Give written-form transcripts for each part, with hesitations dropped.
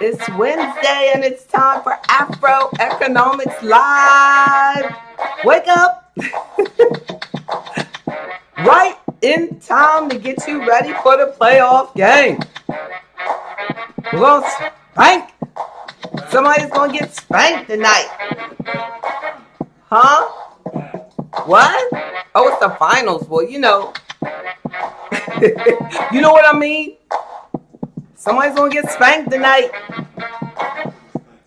It's Wednesday and it's time for Afro Economics Live. Wake up right in time to get you ready for the playoff game. We're going to spank. Somebody's going to get spanked tonight. Huh? What? Oh, it's the finals. Well, you know. You know what I mean? Somebody's going to get spanked tonight.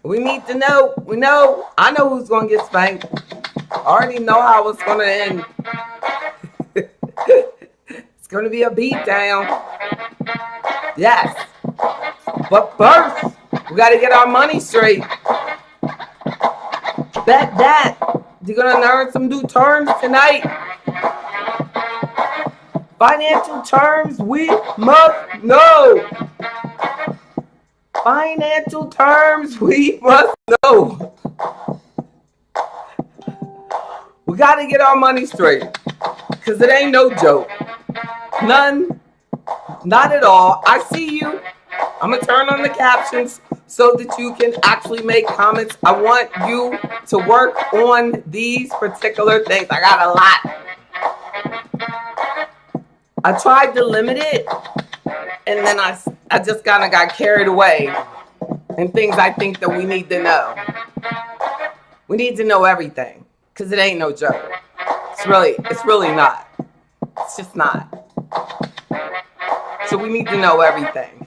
We need to know. We know. I know who's going to get spanked. I already know how it's going to end. It's going to be a beatdown. Yes. But first, we got to get our money straight. Bet that. You're going to learn some new terms tonight. Financial terms we must know. Financial terms we must know. We got to get our money straight. Because it ain't no joke. None. Not at all. I see you. I'm going to turn on the captions so that you can actually make comments. I want you to work on these particular things. I got a lot. I tried to limit it, and then I just kind of got carried away in things I think that we need to know. We need to know everything, because it ain't no joke. It's really not. It's just not. So we need to know everything.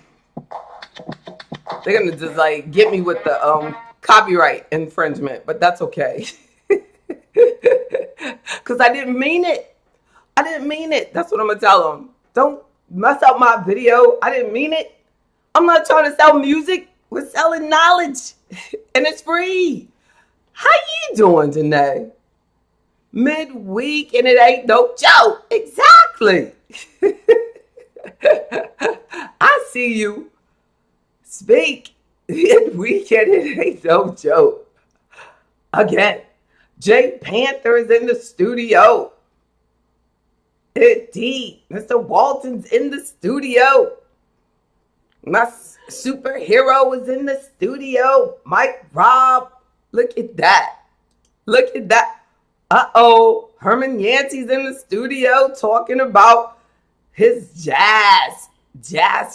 They're going to just like get me with the copyright infringement, but that's okay. Because I didn't mean it. I didn't mean it. That's what I'm going to tell them. Don't mess up my video. I didn't mean it. I'm not trying to sell music. We're selling knowledge. And it's free. How you doing today? Midweek and it ain't no joke. Exactly. I see you. Speak. Midweek and it ain't no joke. Again, Jay Panther is in the studio. Indeed, Mr. Walton's in the studio. My superhero is in the studio. Mike Robb. Look at that. Look at that. Uh-oh. Herman Yancey's in the studio talking about his jazz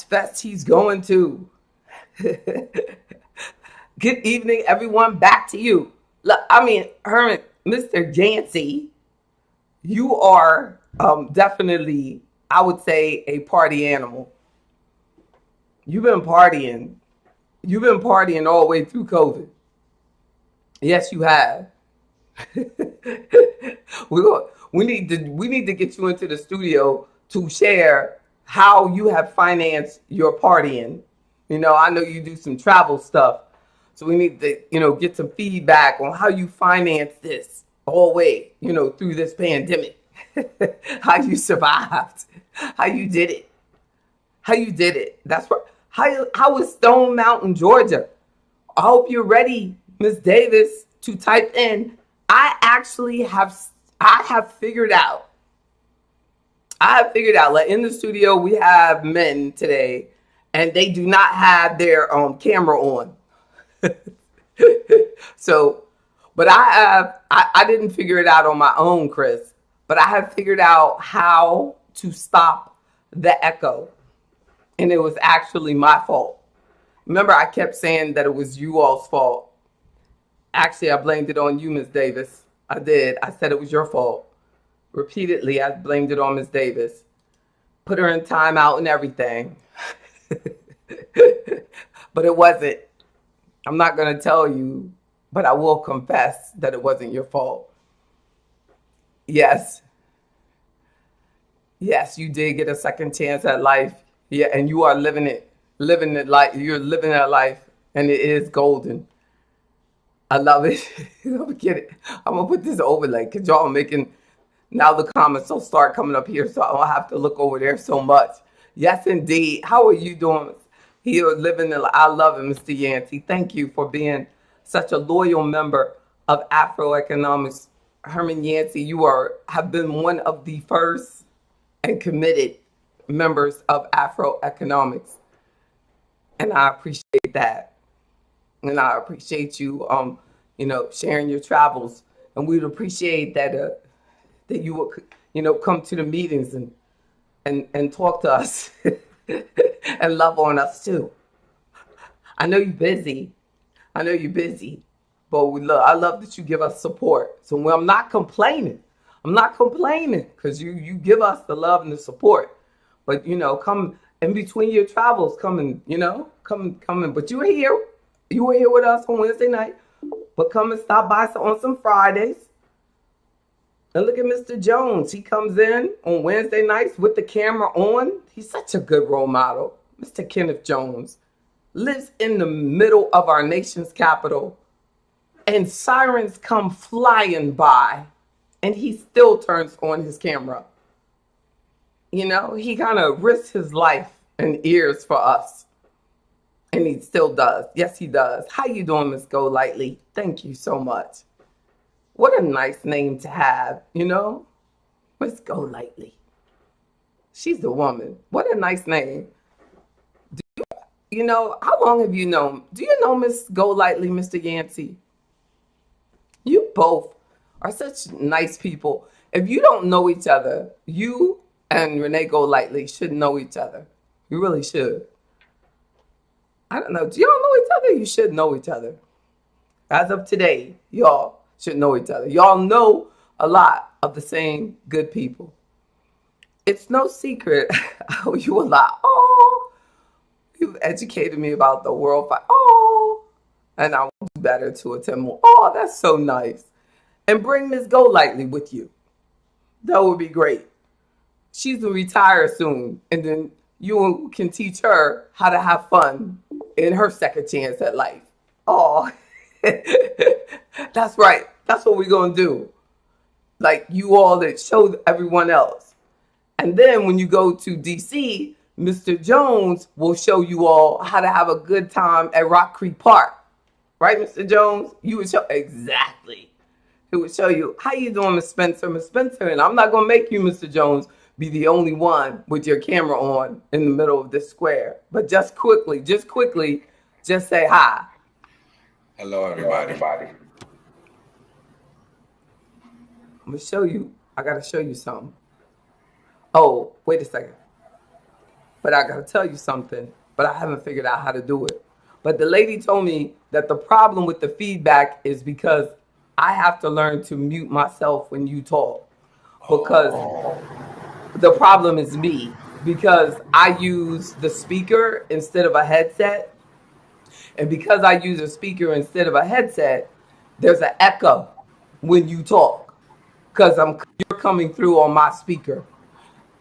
fest he's going to. Good evening, everyone. Back to you. Look, Herman, Mr. Yancey, you are definitely, I would say, a party animal. You've been partying. You've been partying all the way through COVID. Yes, you have. We need to get you into the studio to share how you have financed your partying. You know, I know you do some travel stuff. So we need to, get some feedback on how you finance this all the way, through this pandemic. How you survived. How you did it. How you did it. That's right. How was Stone Mountain, Georgia? I hope you're ready, Miss Davis, to type in. I have figured out. Like in the studio, we have men today, and they do not have their camera on. So, but I didn't figure it out on my own, Chris, but I have figured out how to stop the echo. And it was actually my fault. Remember, I kept saying that it was you all's fault. Actually, I blamed it on you, Miss Davis. I did. I said it was your fault. Repeatedly, I blamed it on Miss Davis. Put her in timeout and everything. But it wasn't. I'm not going to tell you, but I will confess that it wasn't your fault. Yes. Yes, you did get a second chance at life. Yeah, and you are living it like you're living that life, and it is golden. I love it. I'm kidding. I'm gonna put this overlay because y'all are making now the comments will start coming up here, so I don't have to look over there so much. Yes, indeed. How are you doing? Here living the I love it, Mr. Yancey. Thank you for being such a loyal member of Afro Economics. Herman Yancey, you have been one of the first and committed members of Afro Economics. And I appreciate that. and I appreciate you, sharing your travels. And we'd appreciate that you would, come to the meetings and talk to us and love on us too. I know you're busy. But I love that you give us support. So when I'm not complaining because you give us the love and the support. But come in between your travels, come and come in. But you were here with us on Wednesday night. But come and stop by on some Fridays. And look at Mr. Jones. He comes in on Wednesday nights with the camera on. He's such a good role model. Mr. Kenneth Jones lives in the middle of our nation's capital, and sirens come flying by, and he still turns on his camera. He kind of risks his life and ears for us, and he still does. Yes, he does. How you doing, Miss Golightly? Thank you so much. What a nice name to have, Miss Golightly. She's the woman. What a nice name. How long have you known? Do you know Miss Golightly, Mr. Yancey? You both are such nice people. If you don't know each other, you and Renee Golightly should know each other. You really should. I don't know. Do y'all know each other? You should know each other. As of today, y'all should know each other. Y'all know a lot of the same good people. It's no secret. I owe you a lot. Oh, you've educated me about the world. And I will do better to attend more. Oh, that's so nice. And bring Miss Golightly with you. That would be great. She's going to retire soon. And then you can teach her how to have fun in her second chance at life. Oh, that's right. That's what we're going to do. Like you all that showed everyone else. And then when you go to DC, Mr. Jones will show you all how to have a good time at Rock Creek Park. Right, Mr. Jones? You would show exactly. He would show you, how you doing, Miss Spencer? Miss Spencer, and I'm not going to make you, Mr. Jones, be the only one with your camera on in the middle of this square. But just quickly, just say hi. Hello, everybody. I'm going to show you. I got to show you something. Oh, wait a second. But I got to tell you something. But I haven't figured out how to do it. But the lady told me that the problem with the feedback is because I have to learn to mute myself when you talk. Because the problem is me. Because I use the speaker instead of a headset. And because I use a speaker instead of a headset, there's an echo when you talk. Because you're coming through on my speaker.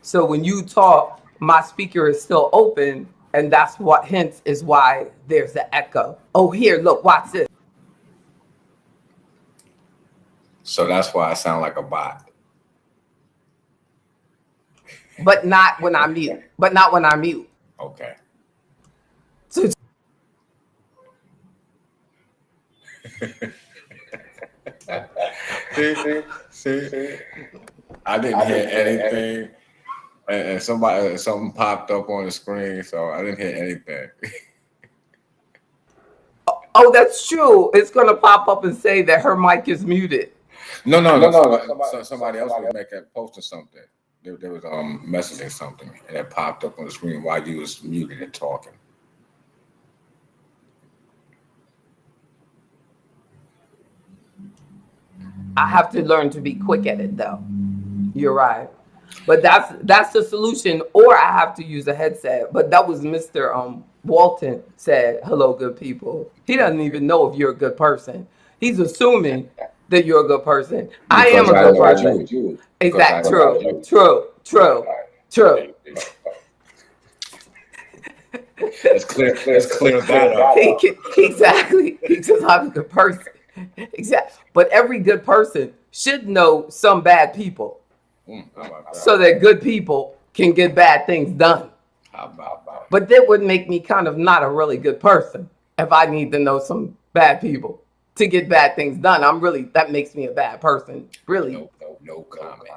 So when you talk, my speaker is still open. And that's what hence is why there's the echo. Oh, here, look, watch this. So that's why I sound like a bot. But not when I mute. Okay. So, see, I didn't hear anything. And something popped up on the screen, so I didn't hear anything. Oh, that's true. It's gonna pop up and say that her mic is muted. No. Somebody else was posting something. There was messaging something, and it popped up on the screen while you was muted and talking. I have to learn to be quick at it, though. You're right. But that's the solution, or I have to use a headset. But that was Mr. Walton said, hello, good people. He doesn't even know if you're a good person. He's assuming that you're a good person. Because I am a good person. Exactly. True. It's clear that up. Exactly. Because I'm a good person. Exactly. But every good person should know some bad people. So that good people can get bad things done. But that would make me kind of not a really good person if I need to know some bad people to get bad things done. That makes me a bad person. Really. No comment.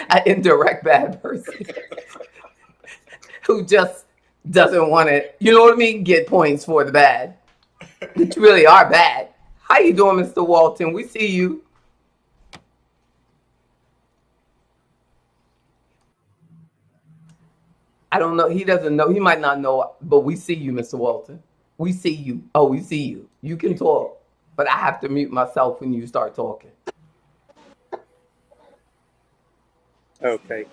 An indirect bad person who just doesn't want to, you know what I mean, get points for the bad. That you really are bad. How you doing, Mr. Walton? We see you. I don't know. He doesn't know. He might not know, but we see you, Mr. Walton. We see you. Oh, we see you. You can talk, but I have to mute myself when you start talking. Okay.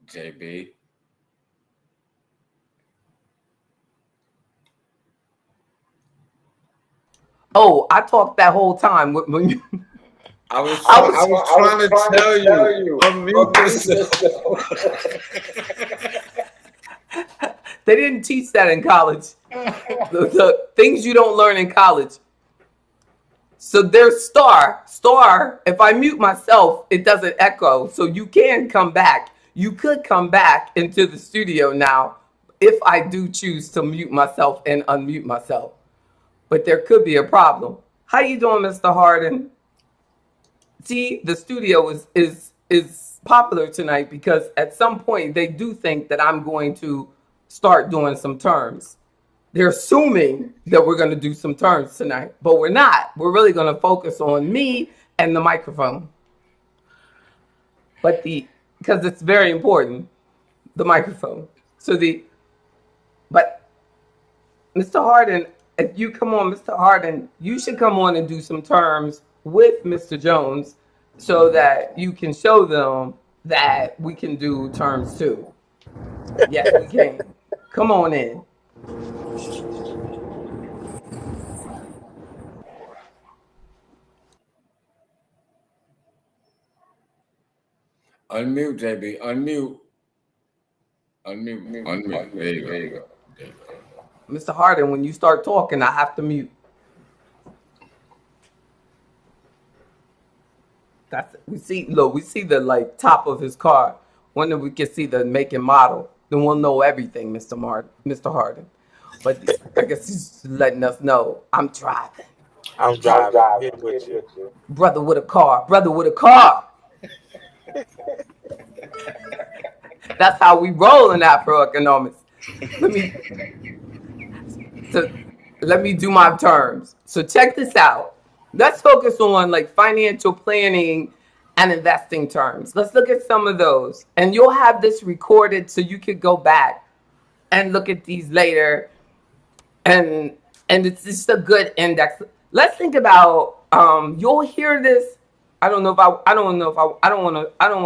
JB. Oh, I talked that whole time. When you, I was trying to tell you. Unmute yourself. They didn't teach that in college. The things you don't learn in college. So there's star. If I mute myself, it doesn't echo. So you can come back. You could come back into the studio now if I do choose to mute myself and unmute myself. But there could be a problem. How you doing, Mr. Harden? See, the studio is popular tonight because at some point they do think that I'm going to start doing some terms. They're assuming that we're going to do some terms tonight, but we're not. We're really going to focus on me and the microphone. But because it's very important, the microphone. But Mr. Harden, if you come on, Mr. Harden, you should come on and do some terms with Mr. Jones so that you can show them that we can do terms too. Yes, we can. Come on in. Unmute, JB. Unmute. There you go. Mr. Harden, when you start talking, I have to mute. We see the like top of his car. When we can see the make and model, then we'll know everything, Mr. Harden. But I guess he's letting us know I'm driving. I'm driving. With you. Brother with a car. That's how we roll in Afroeconomics. Let me do my terms. So check this out. Let's focus on like financial planning and investing terms. Let's look at some of those. And you'll have this recorded so you could go back and look at these later. And it's just a good index. Let's think about you'll hear this. I don't want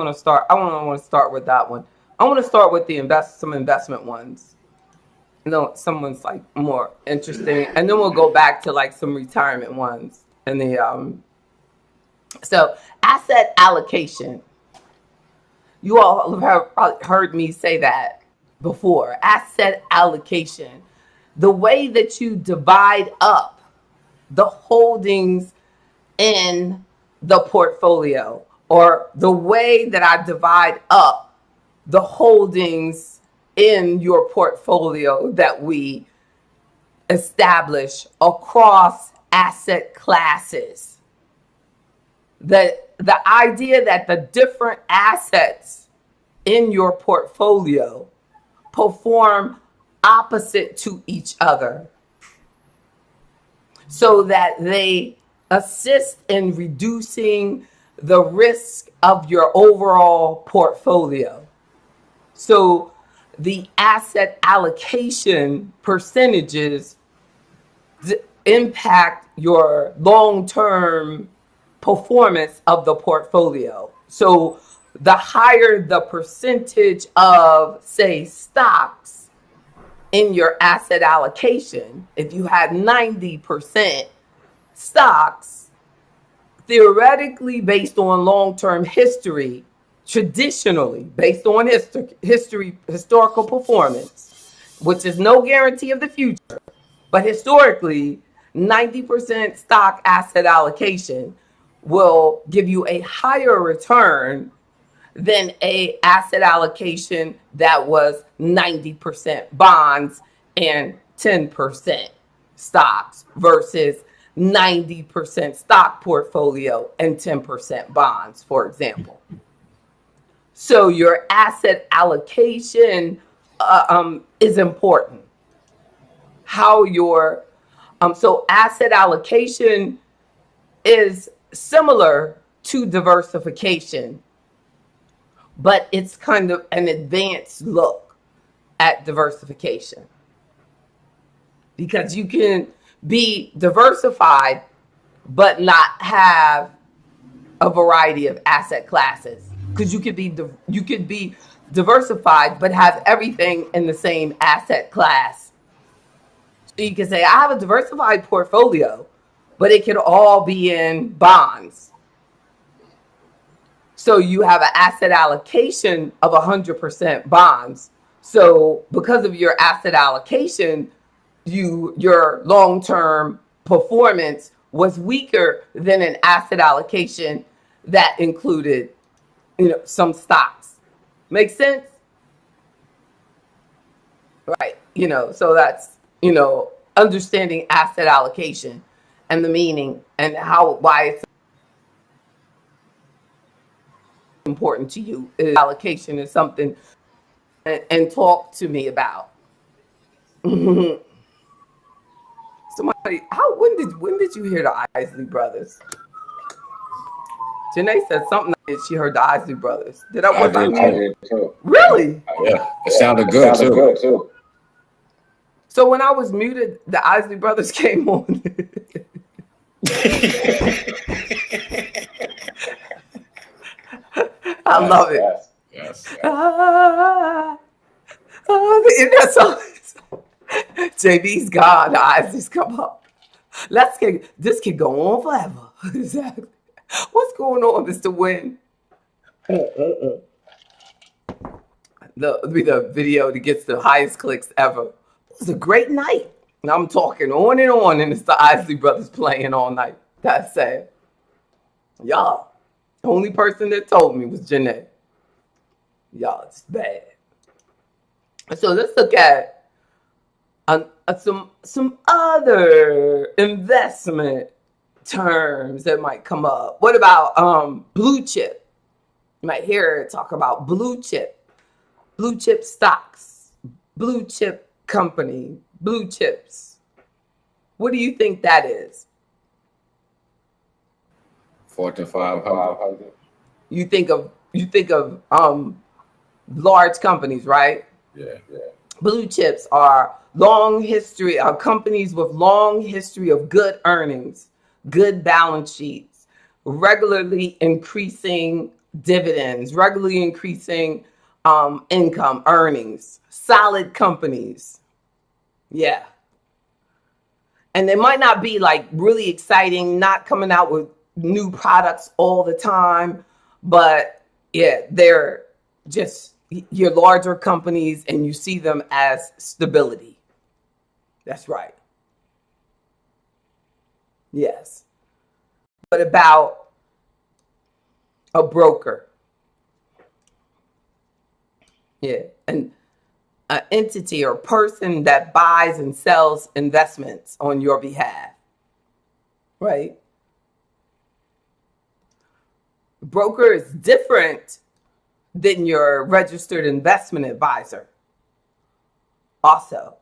to start with that one. I want to start with some investment ones. Someone's like more interesting, and then we'll go back to like some retirement ones. And so asset allocation. You all have probably heard me say that before. Asset allocation, the way that you divide up the holdings in the portfolio, or the way that I divide up the holdings in your portfolio that we establish across asset classes. The idea that the different assets in your portfolio perform opposite to each other so that they assist in reducing the risk of your overall portfolio. So the asset allocation percentages impact your long-term performance of the portfolio. So the higher the percentage of, say, stocks in your asset allocation, if you had 90% stocks, theoretically, based on long-term history, traditionally, based on historical performance, which is no guarantee of the future, but historically, 90% stock asset allocation will give you a higher return than a asset allocation that was 90% bonds and 10% stocks versus 90% stock portfolio and 10% bonds, for example. So your asset allocation is important. How your so asset allocation is similar to diversification, but it's kind of an advanced look at diversification, because you can be diversified but not have a variety of asset classes, because you could be diversified but have everything in the same asset class. So you can say, I have a diversified portfolio, but it could all be in bonds. So you have an asset allocation of 100% bonds. So because of your asset allocation, your long-term performance was weaker than an asset allocation that included, some stocks. Make sense? Right. So that's, understanding asset allocation and the meaning and why it's important to you. Allocation is something, and talk to me about. Somebody, when did you hear the Isley Brothers? Janae said something that she heard the Isley Brothers. I did too. Really? Yeah, it sounded good too. So when I was muted, the Isley Brothers came on. I love it. Yes. That song. JB's gone. The Isleys come up. This can go on forever. Exactly. What's going on, Mr. Wynn? The video that gets the highest clicks ever. It was a great night. And I'm talking on, and it's the Isley Brothers playing all night. That's sad. Y'all, the only person that told me was Janae. Y'all, it's bad. So let's look at some other investment terms that might come up. What about blue chip? You might hear it talk about blue chip stocks, blue chip company, blue chips. What do you think that is? Fortune 500. You think of large companies, right? Yeah. Blue chips are companies with long history of good earnings, good balance sheets, regularly increasing dividends, regularly increasing income, earnings, solid companies. Yeah. And they might not be like really exciting, not coming out with new products all the time, but yeah, they're just your larger companies, and you see them as stability. That's right. Yes. What about a broker? Yeah. And an entity or person that buys and sells investments on your behalf. Right? Broker is different than your registered investment advisor. Also,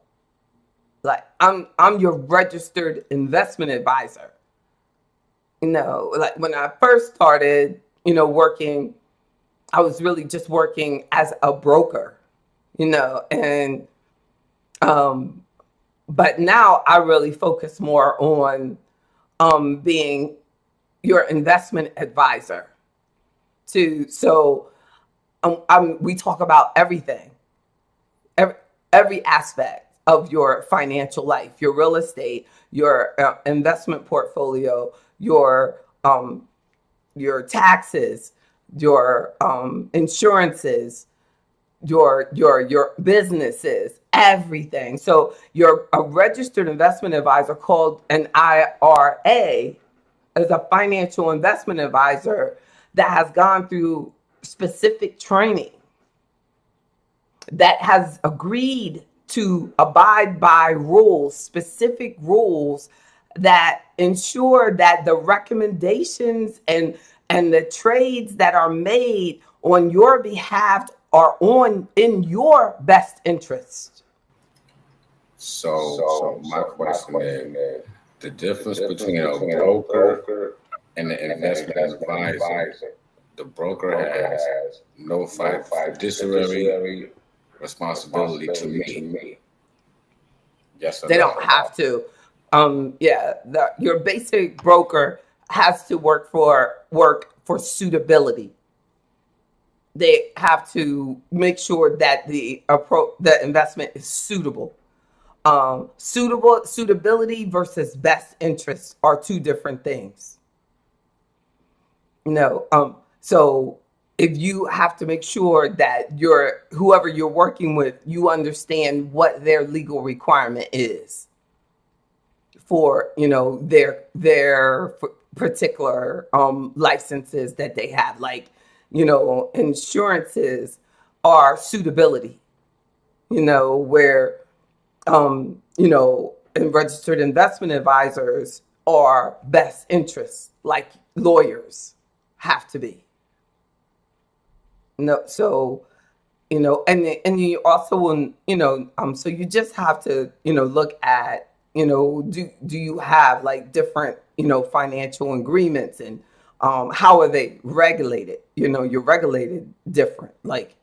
like I'm your registered investment advisor. Like when I first started, working, I was really just working as a broker, and but now I really focus more on being your investment advisor too. So we talk about everything, every aspect of your financial life, your real estate, your investment portfolio, your taxes, your insurances, your businesses, everything. So you're a registered investment advisor called an IRA is a financial investment advisor that has gone through specific training, that has agreed to abide by rules, specific rules that ensure that the recommendations and the trades that are made on your behalf are on in your best interest. So my question is the difference between a broker and an investment advisor. The broker has no fiduciary responsibility to me. Yes or They no? don't have to. Your basic broker has to work for suitability. They have to make sure that the investment is suitable. Suitability versus best interests are two different things. So if you have to make sure that whoever you're working with, you understand what their legal requirement is for their particular licenses that they have, like insurances are suitability, where and registered investment advisors are best interests, like lawyers have to be. So and you also will, so you just have to look at do you have like different financial agreements, and how are they regulated? You're regulated different. Like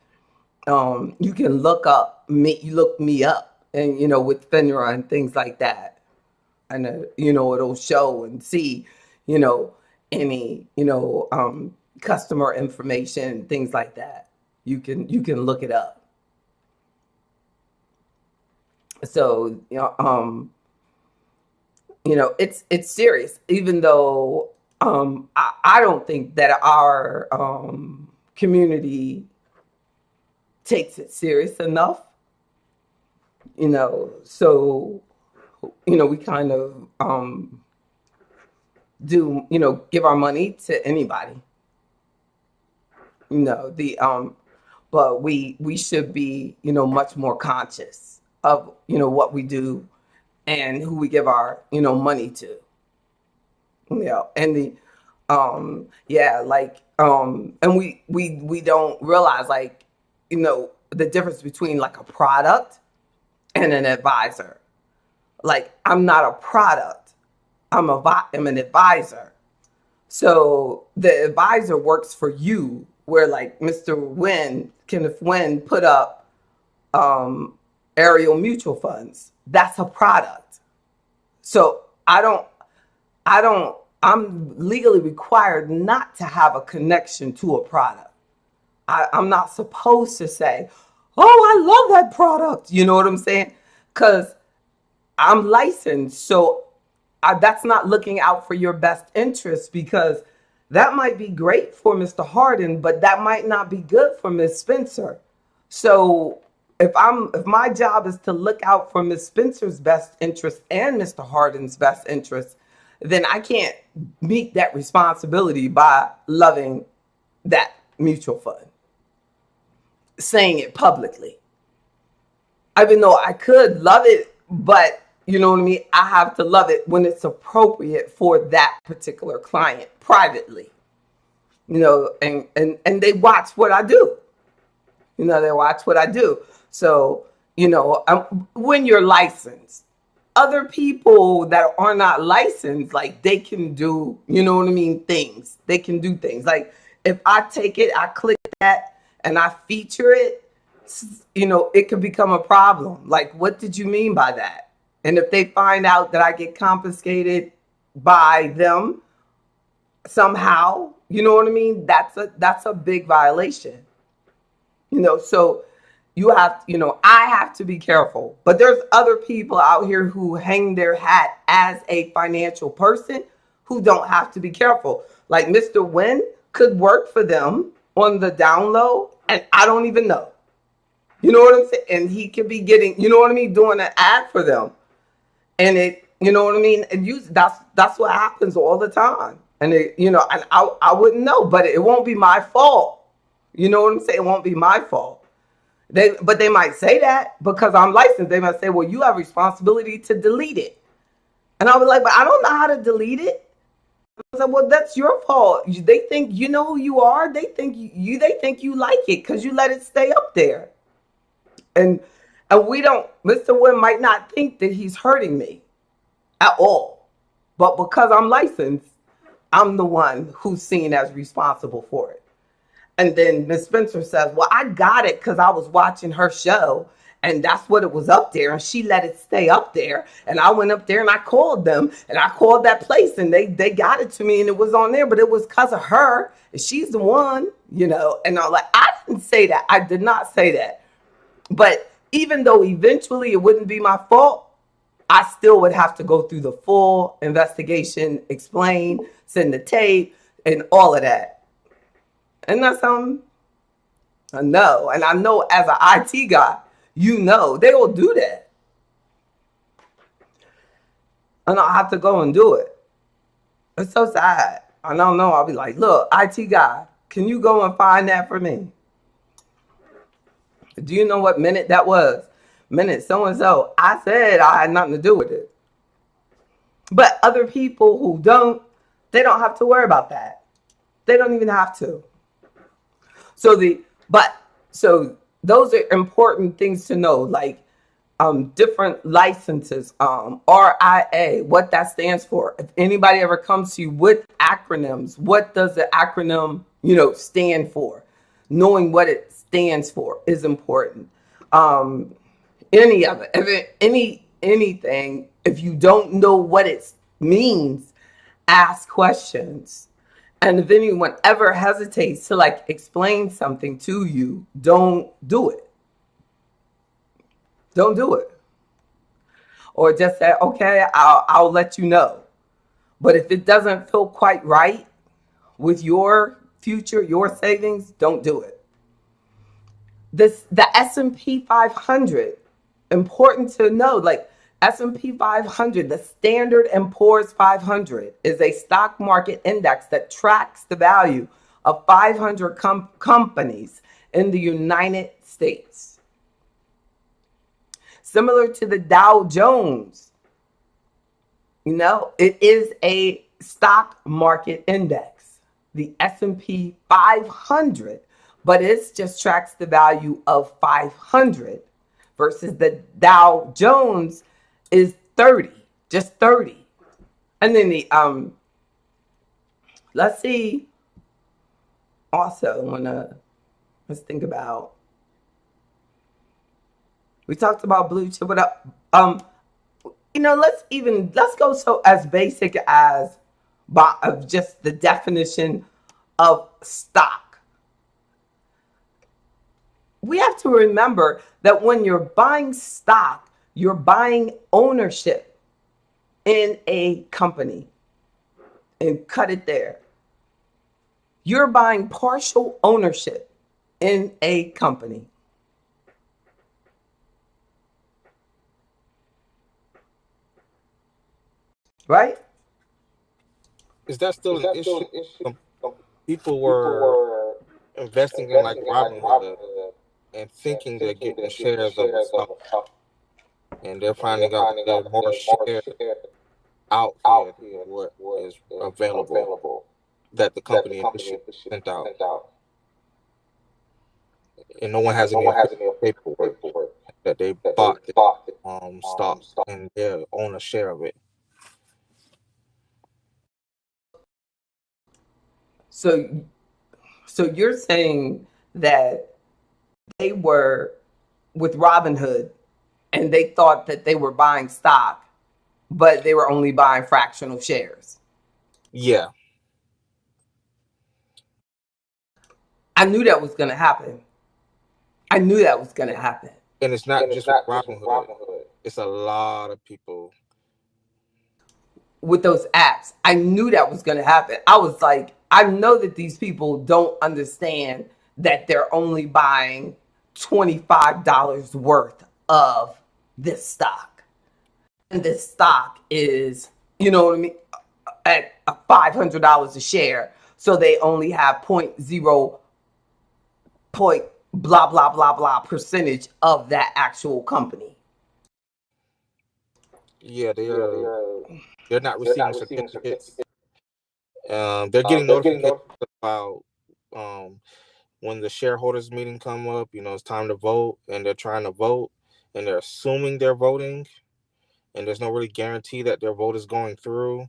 you can look me up, and with FINRA and things like that, and it'll show and see any customer information, things like that. You can look it up. So it's serious, even though I don't think that our community takes it serious enough. So we kind of do give our money to anybody. But we should be much more conscious of what we do and who we give our money to. And the and we don't realize, like, the difference between like a product and an advisor. Like, I'm not a product, I'm an advisor. So the advisor works for you, where like Kenneth Wynn put up Ariel Mutual Funds. That's a product. So I'm legally required not to have a connection to a product. I'm not supposed to say, oh, I love that product. You know what I'm saying? Because I'm licensed. So that's not looking out for your best interest, because that might be great for Mr. Harden, but that might not be good for Ms. Spencer. So if my job is to look out for Ms. Spencer's best interest and Mr. Harden's best interest, then I can't meet that responsibility by loving that mutual fund, saying it publicly. Even though I could love it, but you know what I mean? I have to love it when it's appropriate for that particular client privately. And they watch what I do. They watch what I do. So, when you're licensed, other people that are not licensed, like, they can do, things. They can do things. Like, if I take it, I click that, and I feature it, it could become a problem. Like, what did you mean by that? And if they find out that I get confiscated by them somehow, you know what I mean? That's a big violation. So I have to be careful. But there's other people out here who hang their hat as a financial person who don't have to be careful. Like Mr. Wynn could work for them on the down low, and I don't even know. You know what I'm saying? And he could be getting, you know what I mean, doing an ad for them. And it, you know what I mean? And that's what happens all the time. And it, you know, and I wouldn't know, but it won't be my fault. You know what I'm saying? It won't be my fault. But they might say that because I'm licensed. They might say, well, you have responsibility to delete it. And I'll be like, but I don't know how to delete it. I said, well, that's your fault. They think you know who you are. They think they think you like it because you let it stay up there. And we don't, Mr. Wynn might not think that he's hurting me at all. But because I'm licensed, I'm the one who's seen as responsible for it. And then Miss Spencer says, well, I got it because I was watching her show and that's what it was up there. And she let it stay up there. And I went up there and I called them and I called that place and they got it to me and it was on there, but it was because of her. And she's the one, you know. And I'm like, I didn't say that. I did not say that. But even though eventually it wouldn't be my fault, I still would have to go through the full investigation, explain, send the tape, and all of that. And that's something I know. And I know as an IT guy, you know, they will do that. And I'll have to go and do it. It's so sad. I don't know. I'll be like, look, IT guy, can you go and find that for me? Do you know what minute that was? Minute so-and-so. I said I had nothing to do with it. But other people who don't, they don't have to worry about that. They don't even have to. So those are important things to know, like different licenses, RIA, what that stands for. If anybody ever comes to you with acronyms, what does the acronym, you know, stand for? Knowing what it stands for is important. Any of it, anything, if you don't know what it means, ask questions. And if anyone ever hesitates to like explain something to you, don't do it. Don't do it. Or just say, okay, I'll let you know. But if it doesn't feel quite right with your future, your savings, don't do it. The S&P 500, important to know, like S&P 500, the Standard & Poor's 500 is a stock market index that tracks the value of 500 companies in the United States. Similar to the Dow Jones, you know, it is a stock market index, the S&P 500, but it just tracks the value of 500 versus the Dow Jones is 30, just 30. And then the let's see. Also, let's think about. We talked about blue chip. You know, let's go so as basic as of just the definition of stock. We have to remember that when you're buying stock, you're buying ownership in a company, and cut it there. You're buying partial ownership in a company. Right? Is that still an issue? Some people were investing in like Robinhood and thinking they're getting shares of a stock, and they're finding out that there are more shares out here than what is available that the company initially sent out, and no one has any paperwork that they bought the stock and they own a share of it. So you're saying that they were with Robinhood and they thought that they were buying stock, but they were only buying fractional shares. Yeah. I knew that was going to happen. And it's not just with Robinhood. It's a lot of people with those apps. I knew that was going to happen. I was like, I know that these people don't understand that they're only buying $25 worth of this stock. And this stock is, you know what I mean, at $500 a share. So they only have point blah, blah, blah, blah percentage of that actual company. Yeah, they're not receiving certificates. They're getting notifications about when the shareholders meeting come up, it's time to vote, and they're trying to vote, and they're assuming they're voting, and there's no really guarantee that their vote is going through.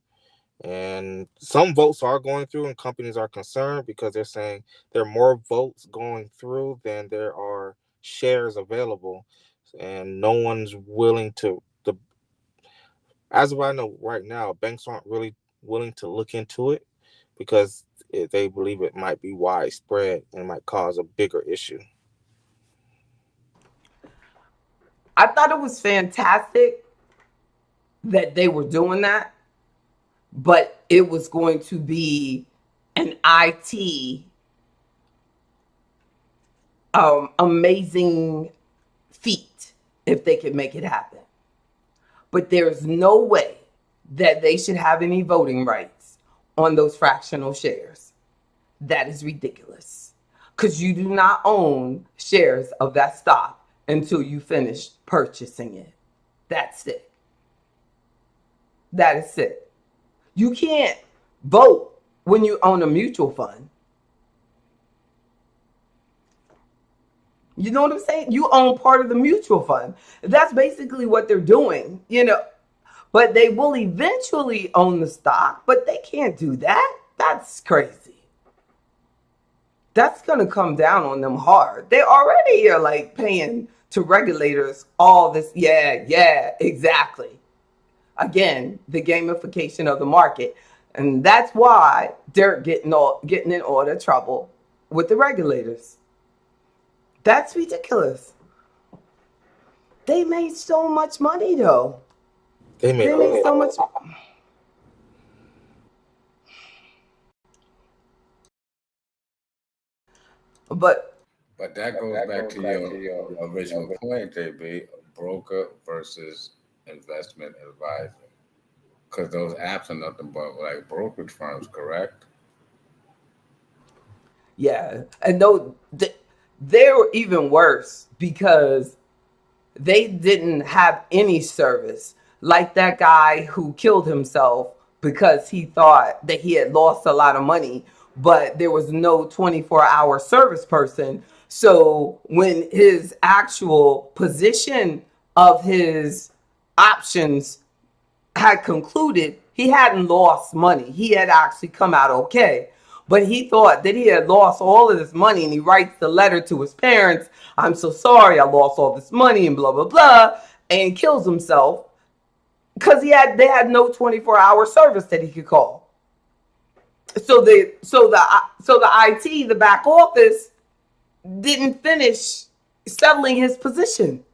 And some votes are going through, and companies are concerned because they're saying there are more votes going through than there are shares available, and no one's willing to. As of I know right now, banks aren't really willing to look into it because they believe it might be widespread and might cause a bigger issue. I thought it was fantastic that they were doing that, but it was going to be an IT amazing feat if they could make it happen. But there's no way that they should have any voting rights on those fractional shares. That is ridiculous. Because you do not own shares of that stock until you finish purchasing it. That's sick. That is sick. You can't vote when you own a mutual fund. You know what I'm saying? You own part of the mutual fund. That's basically what they're doing, But they will eventually own the stock, but they can't do that. That's crazy. That's going to come down on them hard. They already are like paying to regulators all this. Yeah, exactly. Again, the gamification of the market. And that's why they're getting in all the trouble with the regulators. That's ridiculous. They made so much money, though. They made so much. But that goes back to your original point, JB, broker versus investment advisor. Because those apps are nothing but like brokerage firms, correct? Yeah, and no, they're even worse because they didn't have any service. Like that guy who killed himself because he thought that he had lost a lot of money, but there was no 24-hour service person. So when his actual position of his options had concluded, he hadn't lost money. He had actually come out okay. But he thought that he had lost all of this money, and he writes the letter to his parents, I'm so sorry, I lost all this money, and blah, blah, blah, and kills himself because they had no 24-hour service that he could call. So the IT, the back office, didn't finish settling his position.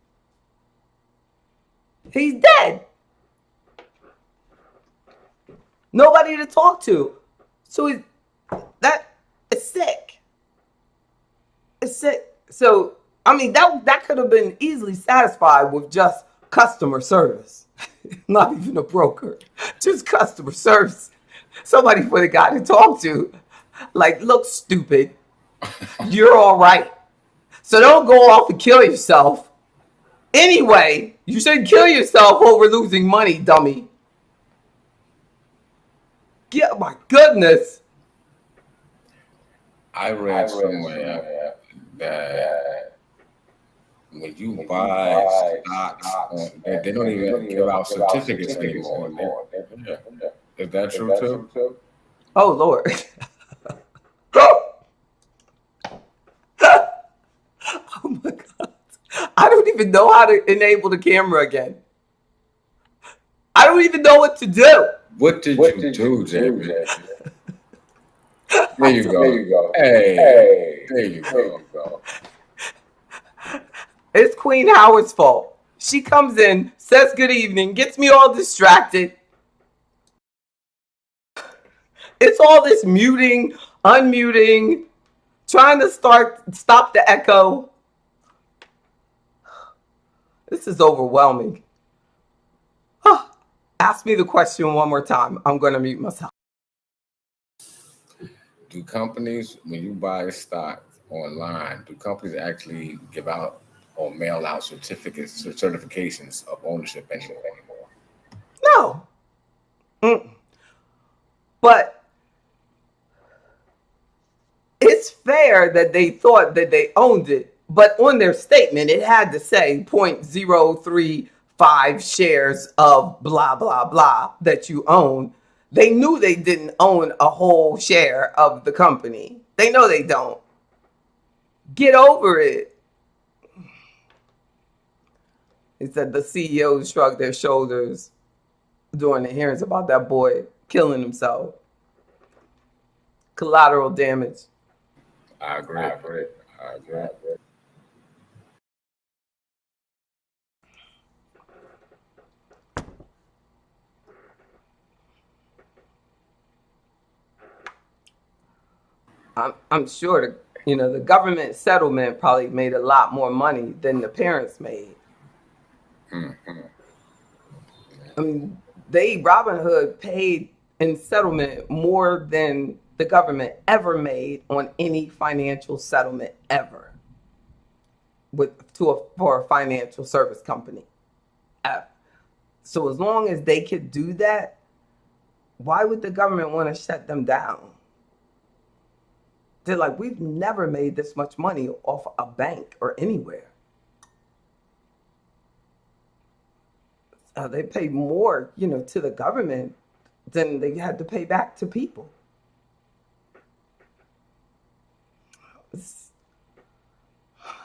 He's dead. Nobody to talk to. So it's sick. It's sick. So, I mean, that could have been easily satisfied with just customer service. Not even a broker. Just customer service. Somebody for the guy to talk to. Like, look, stupid. You're all right. So don't go off and kill yourself. Anyway, you shouldn't kill yourself over losing money, dummy. Yeah, my goodness. I read somewhere that when you buy stocks, they don't even give out certificates anymore. Yeah. Is that true too? Oh, Lord. Oh, my God. I don't even know how to enable the camera again. I don't even know what to do. What did you do, Jamie? There you go. Hey, there you go. It's Queen Howard's fault. She comes in, says good evening, gets me all distracted. It's all this muting, unmuting, trying to stop the echo. This is overwhelming. Ask me the question one more time. I'm going to mute myself. Do companies, when you buy a stock online, do companies actually give out or mail out certificates or certifications of ownership anymore? No. But it's fair that they thought that they owned it, but on their statement, it had to say 0.035 shares of blah, blah, blah that you own. They knew they didn't own a whole share of the company. They know they don't. Get over it. He said the CEOs shrugged their shoulders during the hearings about that boy killing himself. Collateral damage. I agree. I'm sure the government settlement probably made a lot more money than the parents made. Mm-hmm. I mean, Robinhood paid in settlement more than the government ever made on any financial settlement ever for a financial service company. So as long as they could do that, why would the government want to shut them down? They're like, we've never made this much money off a bank or anywhere. They pay more, to the government than they had to pay back to people.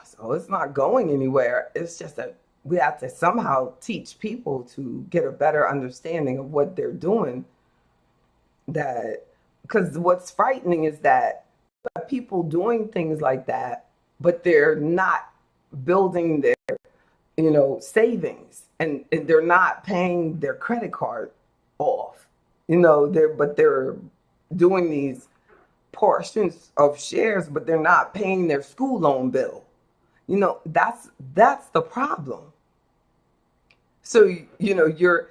So it's not going anywhere. It's just that we have to somehow teach people to get a better understanding of what they're doing. Because what's frightening is that people doing things like that, but they're not building their, savings, and they're not paying their credit card off. They're doing these portions of shares, but they're not paying their school loan bill. That's the problem. So you're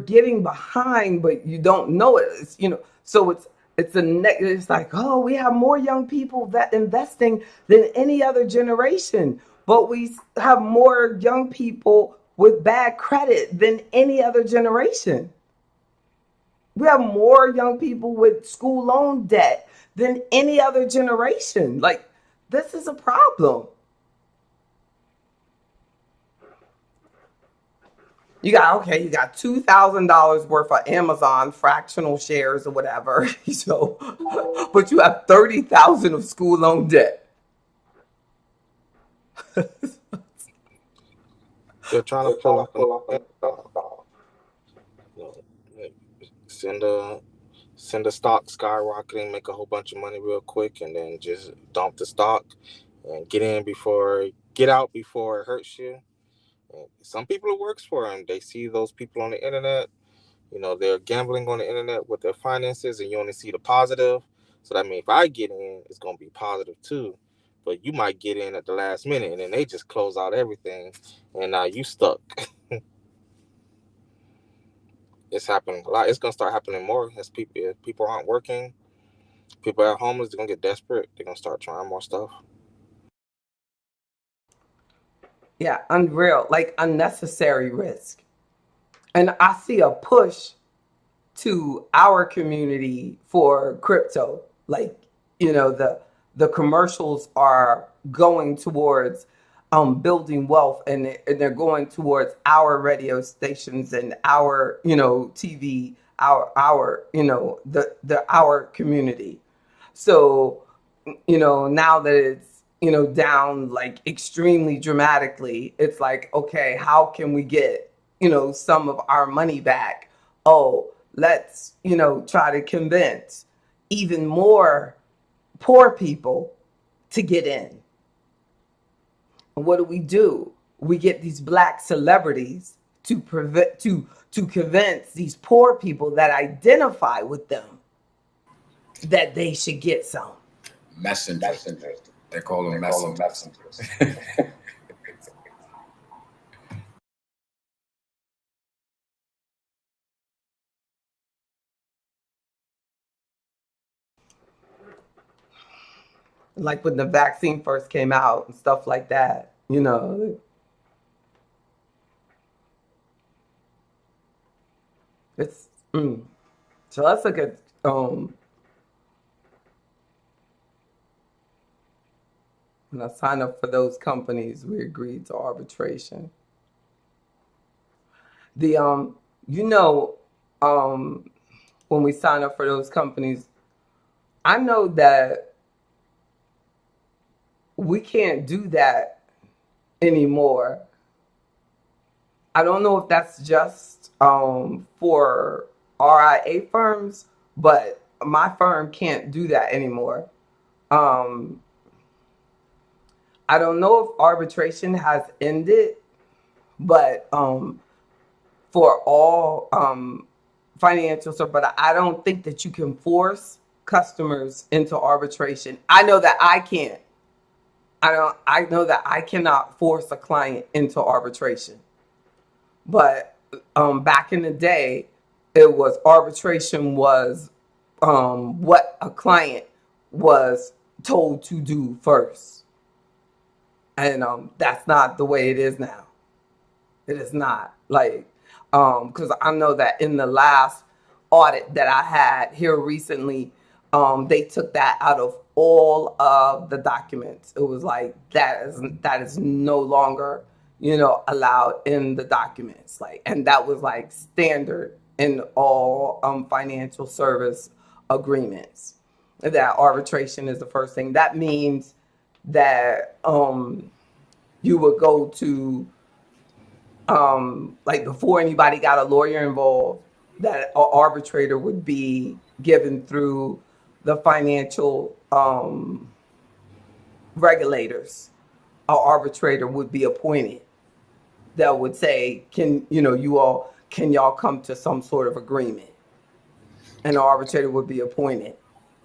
getting behind, but you don't know it. So it's like, oh, we have more young people that investing than any other generation, but we have more young people with bad credit than any other generation. We have more young people with school loan debt than any other generation. Like, this is a problem. You got $2,000 worth of Amazon fractional shares or whatever. But you have 30,000 of school loan debt. They're trying to pull up send a stock skyrocketing, make a whole bunch of money real quick, and then just dump the stock and get out before it hurts you. And some people it works for them. They see those people on the internet, they're gambling on the internet with their finances, and you only see the positive. So that means if I get in, it's going to be positive too. But you might get in at the last minute, and then they just close out everything, and now you stuck. It's happening a lot. It's going to start happening more as people aren't working. People are homeless. They're going to get desperate. They're going to start trying more stuff. Yeah, unreal, like unnecessary risk. And I see a push to our community for crypto. Like, the commercials are going towards building wealth, and they're going towards our radio stations and our, TV, our our community. So, now that it's, down like extremely dramatically, it's like, okay, how can we get, some of our money back? Oh, let's, try to convince even more poor people to get in. And what do? We get these black celebrities to convince these poor people that identify with them that they should get some. Messengers. They call them messengers. Like when the vaccine first came out and stuff like that, it's so let's look at when I signed up for those companies, we agreed to arbitration. The you know when we sign up for those companies, I know that we can't do that anymore. I don't know if that's just for RIA firms, but my firm can't do that anymore. Um, I don't know if arbitration has ended, but for all financial stuff, but I don't think that you can force customers into arbitration. I know that I can't. I know that I cannot force a client into arbitration. But back in the day, it was arbitration was what a client was told to do first. And that's not the way it is now. It is not. Like, because I know that in the last audit that I had here recently, they took that out of all of the documents. It was like that is no longer, allowed in the documents. Like, and that was like standard in all financial service agreements. That arbitration is the first thing. That means that you would go to like before anybody got a lawyer involved, that an arbitrator would be given through the financial regulators. An arbitrator would be appointed that would say, can y'all come to some sort of agreement? And an arbitrator would be appointed.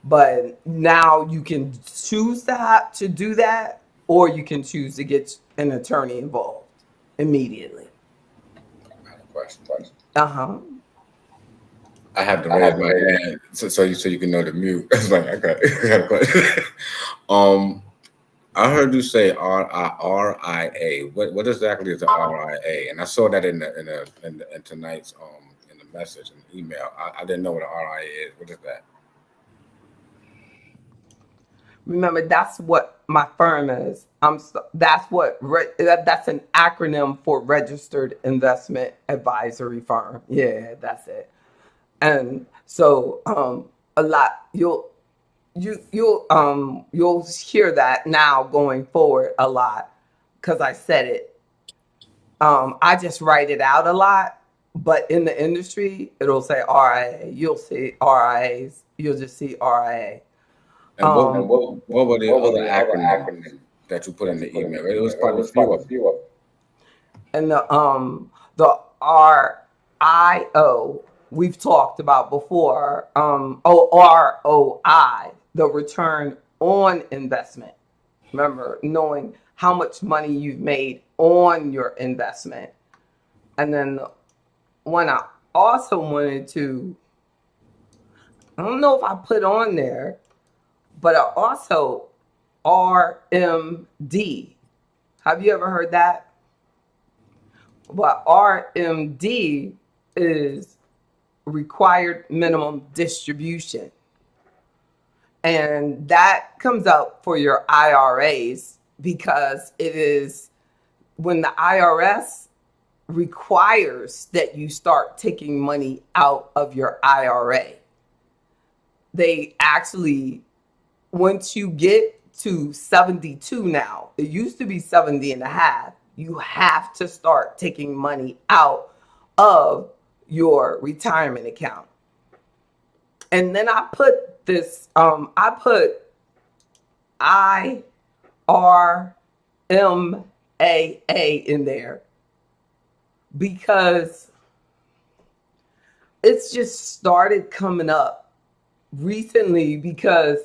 But now you can choose to do that, or you can choose to get an attorney involved immediately. Question. Uh-huh. I have to raise my hand so you can know the mute. It's like I got a question. I heard you say RIA. What exactly is the RIA? And I saw that in tonight's in the message in the email. I didn't know what an RIA is. What is that? Remember, that's what my firm is. That's an acronym for Registered Investment Advisory Firm. Yeah, that's it. And so a lot you'll hear that now going forward a lot because I said it. I just write it out a lot, but in the industry it'll say RIA. You'll see RIAs. You'll just see RIA. And what were the other acronyms that you put in the email? It was quite a few of them. And the RIO we've talked about before. ROI, the return on investment. Remember, knowing how much money you've made on your investment. And then the one I also wanted to, I don't know if I put on there, but also RMD. Have you ever heard that? Well, RMD is required minimum distribution. And that comes up for your IRAs because it is when the IRS requires that you start taking money out of your IRA. They actually, once you get to 72 now, it used to be 70 and a half, you have to start taking money out of your retirement account. And then I put this, I put IRMAA in there because it's just started coming up recently because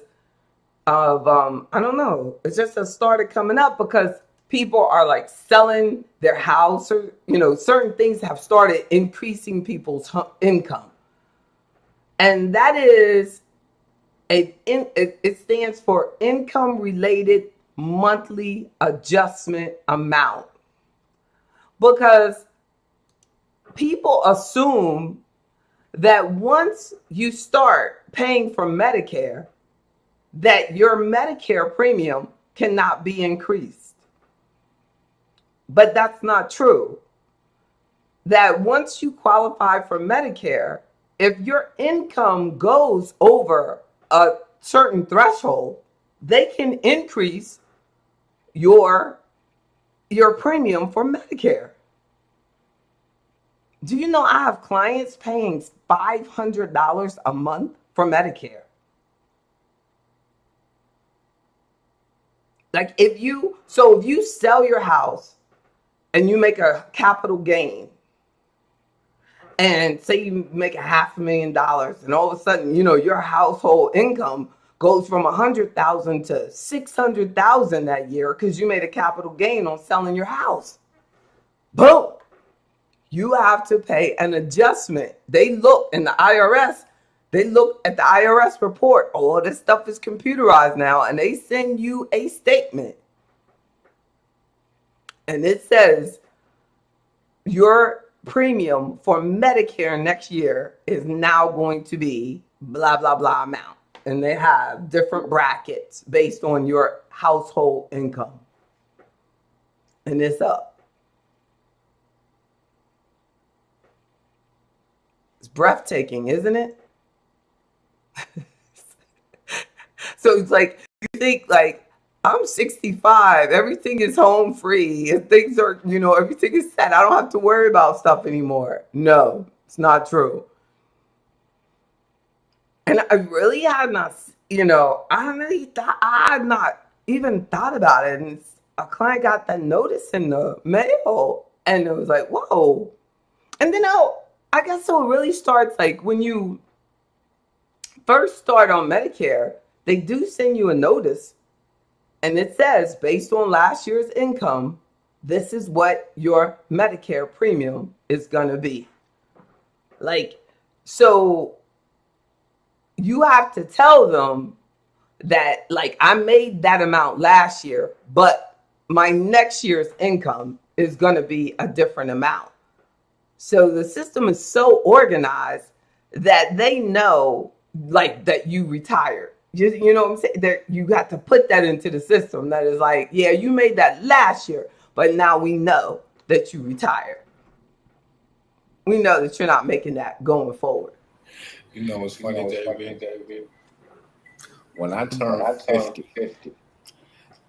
of I don't know, it's just started coming up because people are like selling their house, or certain things have started increasing people's income, and that is It stands for income related monthly adjustment amount, because people assume that once you start paying for Medicare, that your Medicare premium cannot be increased. But that's not true. That once you qualify for Medicare, if your income goes over a certain threshold, they can increase your premium for Medicare. Do you know I have clients paying $500 a month for Medicare? Like if you sell your house and you make a capital gain, and say you make $500,000, and all of a sudden, your household income goes from 100,000 to 600,000 that year because you made a capital gain on selling your house. Boom. You have to pay an adjustment. They look at the IRS report. All this stuff is computerized now, and they send you a statement. And it says your premium for Medicare next year is now going to be blah, blah, blah amount. And they have different brackets based on your household income. And it's up. It's breathtaking, isn't it? So it's like, you think like, I'm 65, everything is home free, and things are, everything is set. I don't have to worry about stuff anymore. No, it's not true. And I really had not, I had not even thought about it. And a client got that notice in the mail, and it was like, whoa. And then I guess it really starts like when you first start on Medicare, they do send you a notice. And it says, based on last year's income, this is what your Medicare premium is going to be. Like, so you have to tell them that, like, I made that amount last year, but my next year's income is going to be a different amount. So the system is so organized that they know, like, that you retired. You know what I'm saying? That you got to put that into the system. That is like, yeah, you made that last year, but now we know that you retired. We know that you're not making that going forward. You know what's funny, David? When I turned 50,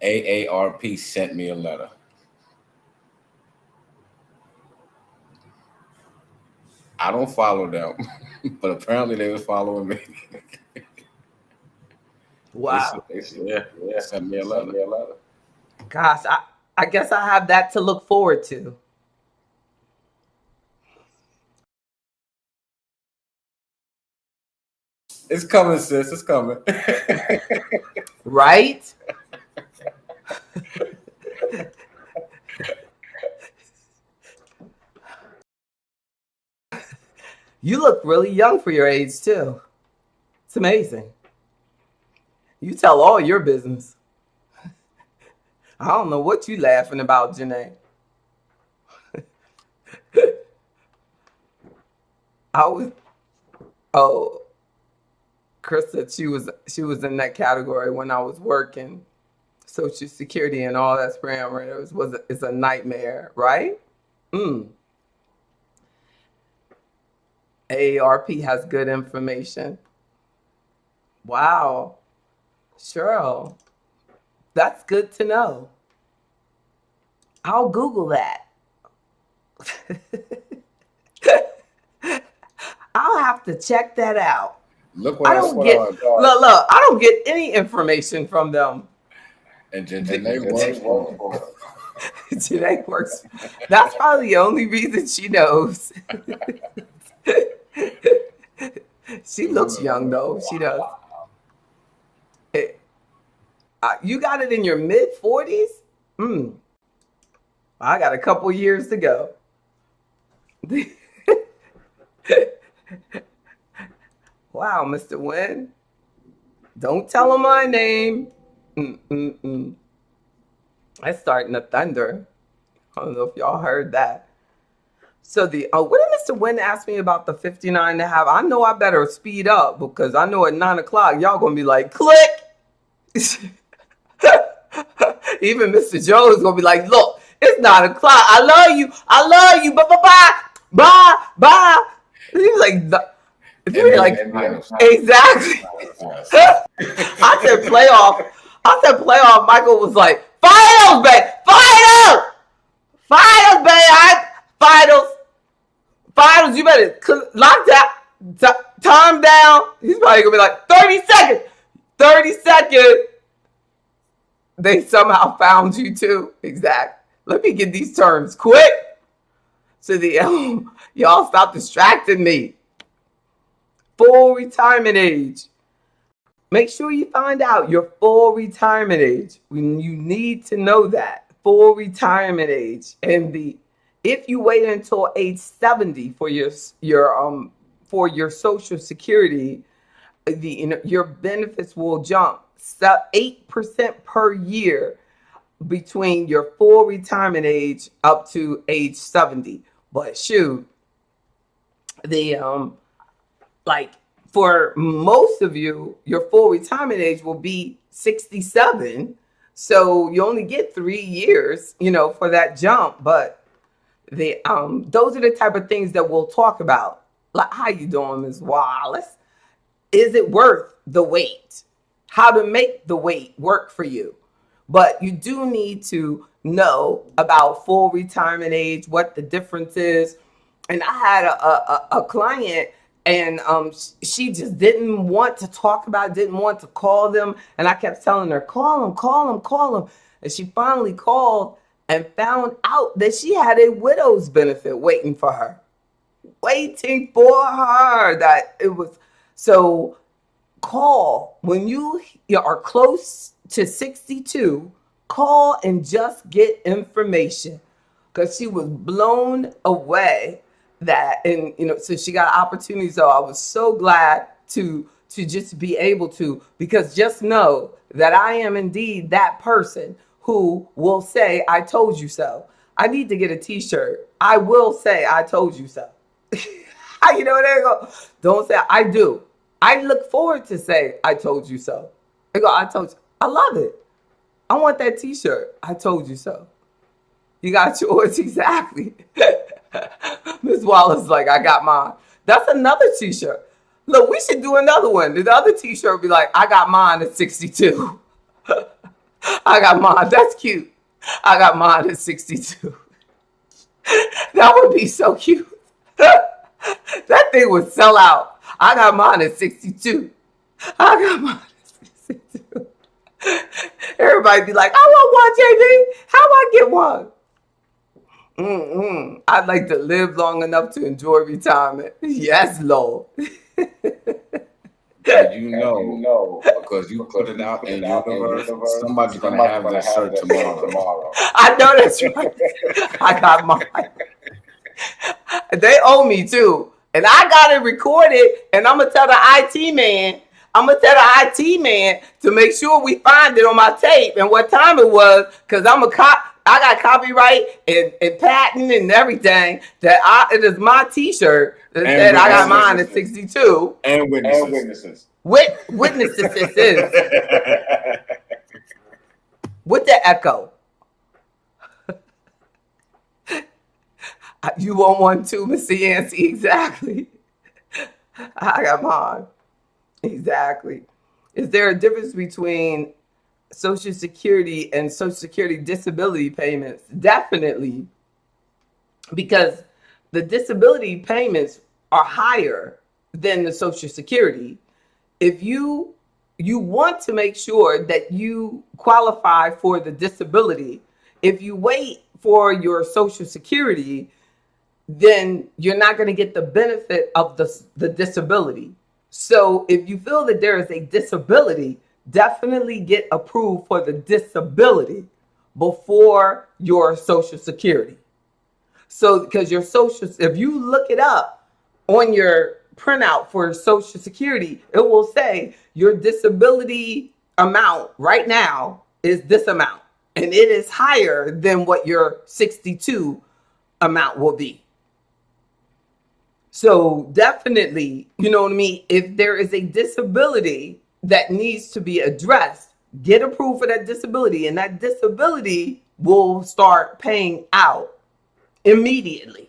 AARP sent me a letter. I don't follow them, but apparently they were following me. Wow. They sent me a letter. Gosh, I guess I have that to look forward to. It's coming, sis. It's coming. Right? You look really young for your age, too. It's amazing. You tell all your business. I don't know what you laughing about, Janae. Chris said she was in that category when I was working. Social Security and all that spam it's a nightmare, right? AARP has good information. Wow. Cheryl, that's good to know. I'll Google that. I'll have to check that out. Look what I don't get. Look, I don't get any information from them. And Janae works for them. Janae works. That's probably the only reason she knows. She looks young though. She does. You got it in your mid-40s? I got a couple years to go. Wow, Mr. Wynn. Don't tell them my name. That's starting to thunder. I don't know if y'all heard that. So what did Mr. Wynn ask me about the 59 and a half? I know I better speed up because I know at 9 o'clock y'all gonna be like, click. Even Mr. Jones gonna be like, look, it's 9 o'clock. I love you. Bye, bye. He's like, exactly. I said playoff. Michael was like, finals, babe. Finals. You better lock that time down. He's probably gonna be like 30 seconds. 30 seconds. They somehow found you too. Exactly. Let me get these terms quick. So y'all stop distracting me. Full retirement age. Make sure you find out your full retirement age. You need to know that. Full retirement age. And if you wait until age 70 for your Social Security, your benefits will jump 8% per year between your full retirement age up to age 70. But shoot, for most of you, your full retirement age will be 67. So you only get 3 years, for that jump. But those are the type of things that we'll talk about. Like, how you doing, Ms. Wallace? Is it worth the wait? How to make the wait work for you? But you do need to know about full retirement age, what the difference is. And I had a client, and she just didn't want to talk about it, didn't want to call them. And I kept telling her, call them. And she finally called and found out that she had a widow's benefit waiting for her. That it was. So call when you are close to 62. Call and just get information, because she was blown away so she got opportunities. So I was so glad to just be able to, because just know that I am indeed that person who will say, I told you so. I need to get a t-shirt. I will say, I told you so. There you go. Don't say I do. I look forward to say, I told you so. I go, I told you. I love it. I want that t-shirt. I told you so. You got yours? Exactly. Ms. Wallace is like, I got mine. That's another t-shirt. Look, we should do another one. The other t-shirt would be like, I got mine at 62. I got mine. That's cute. I got mine at 62. That would be so cute. That thing would sell out. I got mine at 62. I got mine at 62. Everybody be like, I want one, JB. How do I get one? I'd like to live long enough to enjoy retirement. Yes, Lord. And because you put it out in the universe, somebody's going to have that shirt tomorrow. I know that's right. I got mine. They owe me too. And I got it recorded, and I'm going to tell the IT man. To make sure we find it on my tape and what time it was, because I got copyright and patent and everything. It is my t-shirt that said I got mine at 62. And witnesses. Witnesses this is. With the echo. You want one too, Mr. Yancey? Exactly. I got mine. Exactly. Is there a difference between Social Security and Social Security disability payments? Definitely. Because the disability payments are higher than the Social Security. If you want to make sure that you qualify for the disability, if you wait for your Social Security, then you're not going to get the benefit of the disability. So if you feel that there is a disability, definitely get approved for the disability before your Social Security. So because your if you look it up on your printout for Social Security, it will say your disability amount right now is this amount, and it is higher than what your 62 amount will be. So definitely, you know what I mean? If there is a disability that needs to be addressed, get approved for that disability, and that disability will start paying out immediately.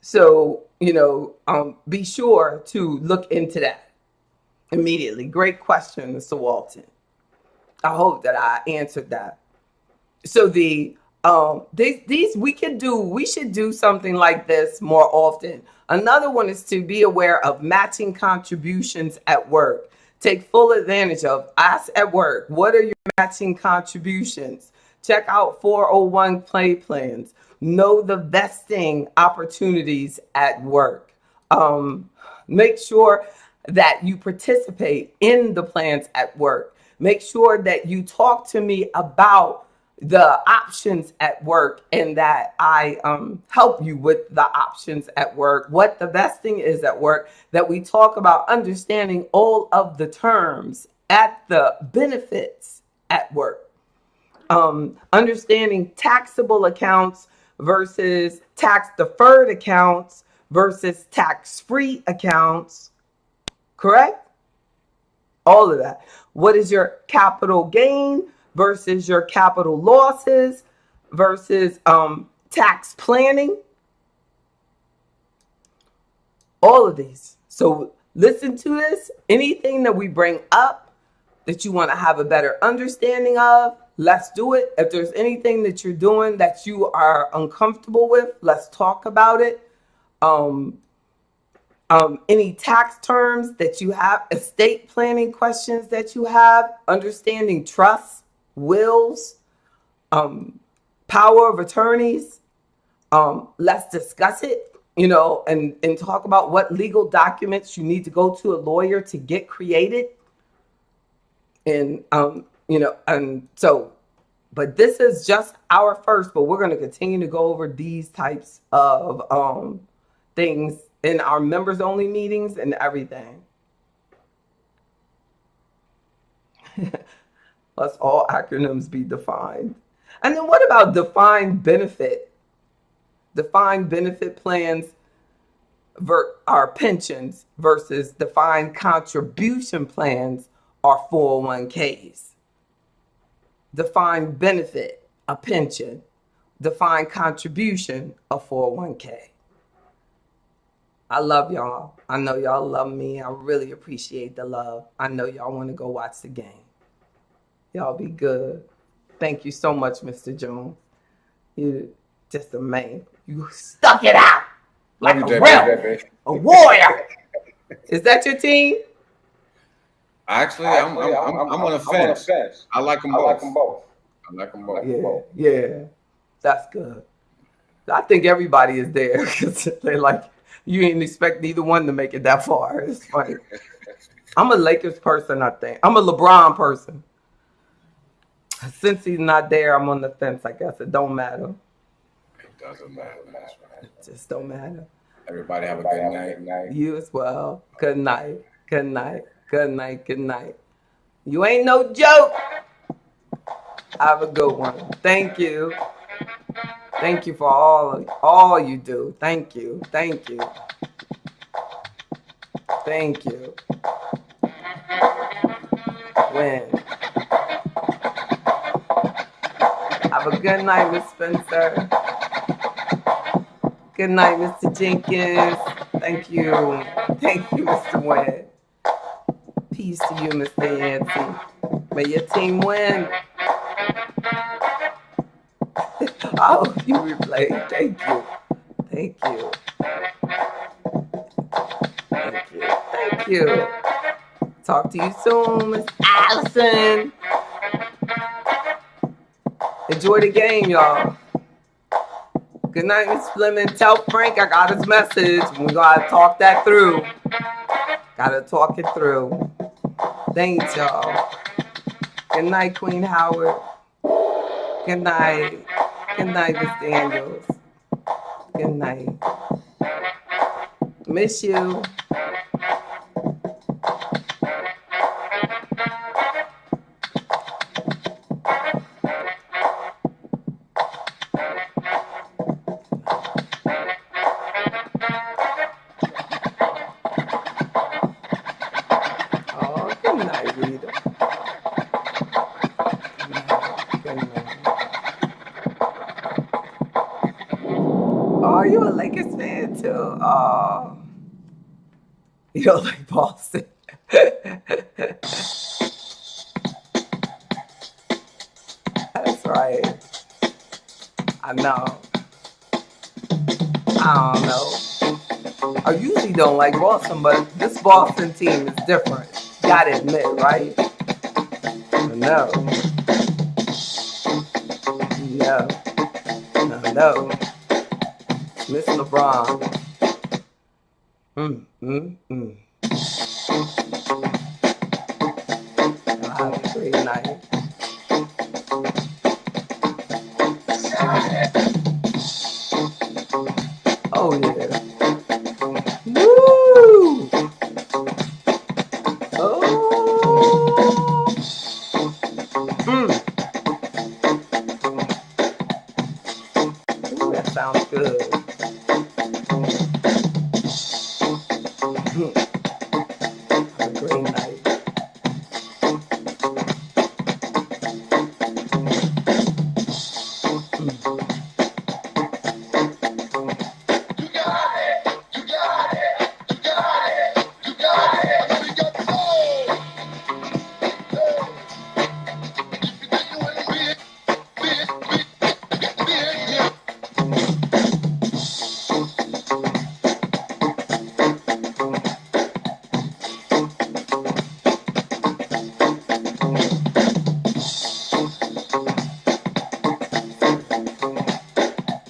So, be sure to look into that immediately. Great question, Mr. Walton. I hope that I answered that. So these we should do something like this more often. Another one is to be aware of matching contributions at work. Take full advantage of Ask at Work. What are your matching contributions? Check out 401 pay plans. Know the vesting opportunities at work. Make sure that you participate in the plans at work. Make sure that you talk to me about the options at work, and that I help you with the options at work, what the vesting is at work, that we talk about understanding all of the terms at the benefits at work. Understanding taxable accounts versus tax deferred accounts versus tax-free accounts, correct? All of that. What is your capital gain versus your capital losses versus tax planning? All of these. So listen to this. Anything that we bring up that you want to have a better understanding of, let's do it. If there's anything that you're doing that you are uncomfortable with, let's talk about it. Any tax terms that you have, estate planning questions that you have, understanding trusts, wills, power of attorneys. Let's discuss it, and talk about what legal documents you need to go to a lawyer to get created. And, but this is just our first, but we're going to continue to go over these types of things in our members only meetings and everything. Let's all acronyms be defined. And then what about defined benefit? Defined benefit plans are pensions versus defined contribution plans are 401ks. Defined benefit, a pension. Defined contribution, a 401k. I love y'all. I know y'all love me. I really appreciate the love. I know y'all want to go watch the game. Y'all be good. Thank you so much, Mr. Jones. You just a man. You stuck it out like a warrior. Is that your team? Actually, I'm on the fence. I like them both. Yeah, that's good. I think everybody is there because they're like, you didn't expect neither one to make it that far. It's funny. I'm a Lakers person, I think. I'm a LeBron person. Since he's not there, I'm on the fence, I guess. It don't matter. It doesn't matter. It just don't matter. Everybody have a good night. You as well. Good night. Good night. Good night. Good night. You ain't no joke. Have a good one. Thank you. Thank you for all you do. Thank you. Thank you. Thank you. Win. Have a good night, Miss Spencer. Good night, Mr. Jenkins. Thank you. Thank you, Mr. Wynn. Peace to you, Mr. Yancey. May your team win. I hope you replay. Thank you. Thank you. Thank you. Thank you. Talk to you soon, Miss Allison. Enjoy the game, y'all. Good night, Miss Fleming. Tell Frank I got his message. We gotta talk that through. Gotta talk it through. Thanks, y'all. Good night, Queen Howard. Good night. Good night, Miss Daniels. Good night. Miss you. Oh, good night, Rita. Good night. Oh, you a Lakers fan too? Oh, you don't like Boston. That's right. I know. I don't know. I usually don't like Boston, but this Boston team is different. Gotta admit, right? No. No. No. Miss LeBron. Have a great night. Oh yeah. Woo! Oh. Ooh, that sounds good. Have a great night.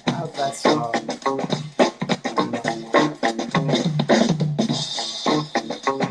God bless y'all.